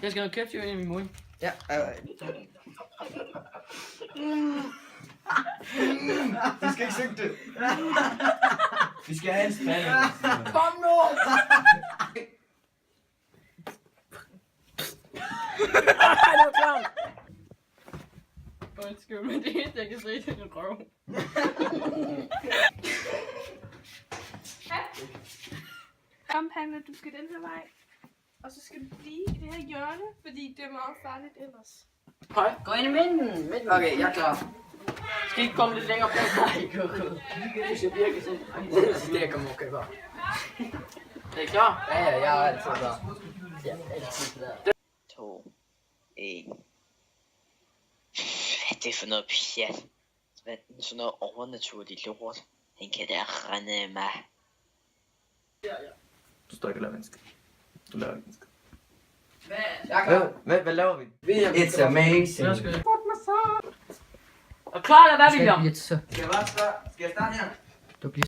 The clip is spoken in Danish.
Jeg skal have kæft ind i min mund. Ja, Du skal ikke synge det. Vi skal have en spand. kom nu! Det var klart. Undskyld, men det eneste, jeg kan se, det er en røv. Kom, Hanna, du skal den her vej. Og så skal du blive i det her hjørne, fordi det er meget farligt ellers. Høj, gå ind i midten. Okay, jeg er klar. Skal I ikke komme lidt længere på? Nej, det ser virkelig sådan. Det er kommet okay, bare. Er I klar? Ja, jeg er altid klar. Ja, altid klar. 2, 1. Hvad er det for noget pjat? Hvad er det sådan noget overnaturligt lort? Han kan da rende mig. Du står ikke og laver menneske. Du laver ikke menneske. Jeg er klar. Hvad laver vi? It's amazing. Og klar, eller hvad, William? Skal jeg starte her?